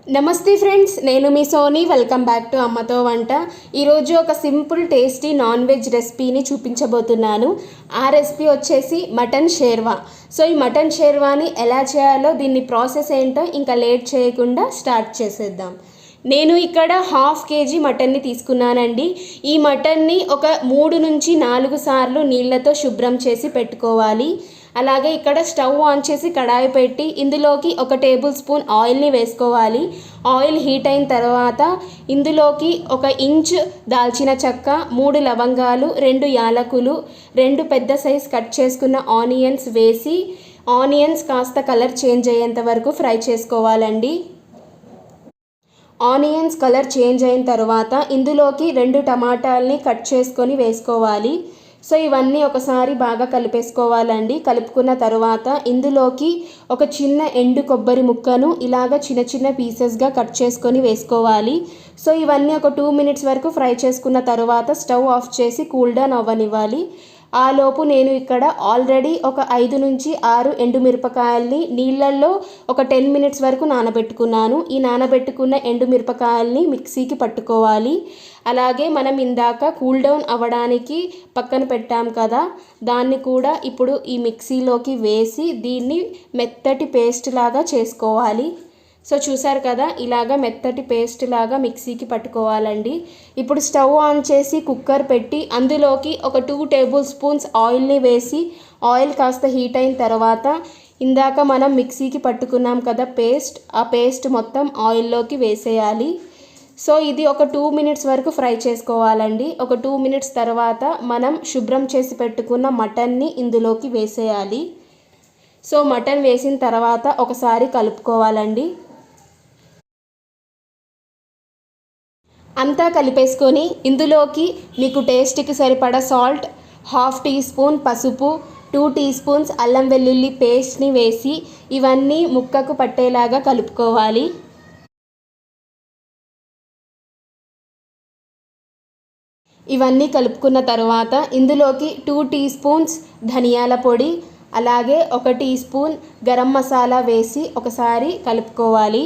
నమస్తే ఫ్రెండ్స్, నేను మీ Sony. Welcome back to అమ్మతో వంట. ఈరోజు ఒక సింపుల్ టేస్టీ నాన్ వెజ్ రెసిపీని చూపించబోతున్నాను. ఆ రెసిపీ వచ్చేసి మటన్ షేర్వా. సో ఈ మటన్ షేర్వాని ఎలా చేయాలో, దీన్ని ప్రాసెస్ ఏంటో ఇంకా లేట్ చేయకుండా స్టార్ట్ చేసేద్దాం. నేను ఇక్కడ 1/2 kg మటన్ని తీసుకున్నానండి. ఈ మటన్ని ఒక 3 నుంచి 4 సార్లు నీళ్ళతో శుభ్రం చేసి పెట్టుకోవాలి. అలాగే ఇక్కడ స్టవ్ ఆన్ చేసి కడాయి పెట్టి ఇందులోకి 1 టేబుల్ స్పూన్ ఆయిల్ని వేసుకోవాలి. ఆయిల్ హీట్ అయిన తర్వాత ఇందులోకి 1 ఇంచ్ దాల్చిన చెక్క, 3 లవంగాలు, 2 యాలకులు, 2 పెద్ద సైజ్ కట్ చేసుకున్న ఆనియన్స్ వేసి ఆనియన్స్ కాస్త కలర్ చేంజ్ అయ్యేంత వరకు ఫ్రై చేసుకోవాలండి. ఆనియన్స్ కలర్ చేంజ్ అయిన తర్వాత ఇందులోకి 2 టమాటాలని కట్ చేసుకొని వేసుకోవాలి. సో ఇవన్నీ ఒకసారి బాగా కలిపేసుకోవాలండి. కలుపుకున్న తర్వాత ఇందులోకి ఒక చిన్న ఎండు కొబ్బరి ముక్కను ఇలాగ చిన్న చిన్న పీసెస్గా కట్ చేసుకొని వేసుకోవాలి. సో ఇవన్నీ ఒక 2 minutes వరకు ఫ్రై చేసుకున్న తర్వాత స్టవ్ ఆఫ్ చేసి కూల్ డౌన్ అవ్వనివ్వాలి. ఆలోపు నేను ఇక్కడ ఆల్రెడీ ఒక 5 నుంచి 6 ఎండుమిరపకాయల్ని నీళ్ళల్లో ఒక 10 minutes వరకు నానబెట్టుకున్నాను. ఈ నానబెట్టుకున్న ఎండుమిరపకాయల్ని మిక్సీకి పట్టుకోవాలి. అలాగే మనం ఇందాక కూల్ డౌన్ అవ్వడానికి పక్కన పెట్టాం కదా, దాన్ని కూడా ఇప్పుడు ఈ మిక్సీలోకి వేసి దీన్ని మెత్తటి పేస్ట్ లాగా చేసుకోవాలి. సో చూసారు కదా, ఇలాగ మెత్తటి పేస్ట్ లాగా మిక్సీకి పట్టుకోవాలండి. ఇప్పుడు స్టవ్ ఆన్ చేసి కుక్కర్ పెట్టి అందులోకి ఒక 2 టేబుల్ స్పూన్స్ ఆయిల్ని వేసి ఆయిల్ కాస్త హీట్ అయిన తర్వాత ఇందాక మనం మిక్సీకి పట్టుకున్నాం కదా పేస్ట్, ఆ పేస్ట్ మొత్తం ఆయిల్లోకి వేసేయాలి. సో ఇది ఒక 2 minutes వరకు ఫ్రై చేసుకోవాలండి. ఒక 2 minutes తర్వాత మనం శుభ్రం చేసి పెట్టుకున్న మటన్ని ఇందులోకి వేసేయాలి. సో మటన్ వేసిన తర్వాత ఒకసారి కలుపుకోవాలండి. అంతా కలిపేసుకొని ఇందులోకి మీకు టేస్ట్కి సరిపడా సాల్ట్, 1/2 టీ స్పూన్ పసుపు, 2 టీ స్పూన్స్ అల్లం వెల్లుల్లి పేస్ట్ని వేసి ఇవన్నీ ముక్కకు పట్టేలాగా కలుపుకోవాలి. ఇవన్నీ కలుపుకున్న తర్వాత ఇందులోకి 2 టీ స్పూన్స్ ధనియాల పొడి, అలాగే 1 టీ స్పూన్ గరం మసాలా వేసి ఒకసారి కలుపుకోవాలి.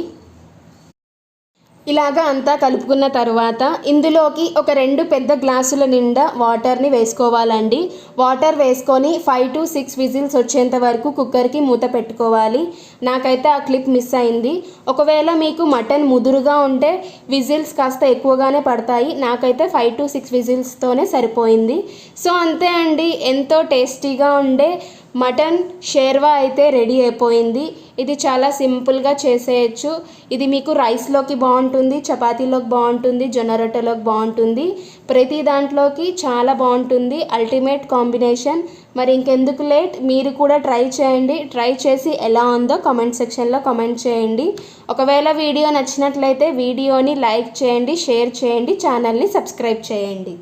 ఇలాగా అంతా కలుపుకున్న తర్వాత ఇందులోకి ఒక 2 పెద్ద గ్లాసుల నిండా వాటర్ని వేసుకోవాలండి. వాటర్ వేసుకొని 5 to 6 విజిల్స్ వచ్చేంత వరకు కుక్కర్కి మూత పెట్టుకోవాలి. నాకైతే ఆ క్లిప్ మిస్ అయింది. ఒకవేళ మీకు మటన్ ముదురుగా ఉంటే విజిల్స్ కాస్త ఎక్కువగానే పడతాయి. నాకైతే 5 to 6 విజిల్స్తోనే సరిపోయింది. సో అంతే అండి, ఎంతో టేస్టీగా ఉండే మటన్ షేర్వా అయితే రెడీ అయిపోయింది. ఇది చాలా సింపుల్గా చేసేయచ్చు. ఇది మీకు రైస్లోకి బాగుంటుంది, చపాతీలోకి బాగుంటుంది, జొన్న రొట్టెలోకి బాగుంటుంది, ప్రతి దాంట్లోకి చాలా బాగుంటుంది. Ultimate combination. మరి ఇంకెందుకు లేట్, మీరు కూడా ట్రై చేయండి. ట్రై చేసి ఎలా ఉందో కామెంట్ సెక్షన్లో కామెంట్ చేయండి. ఒకవేళ వీడియో నచ్చినట్లయితే వీడియోని లైక్ చేయండి, షేర్ చేయండి, ఛానల్ని సబ్స్క్రైబ్ చేయండి.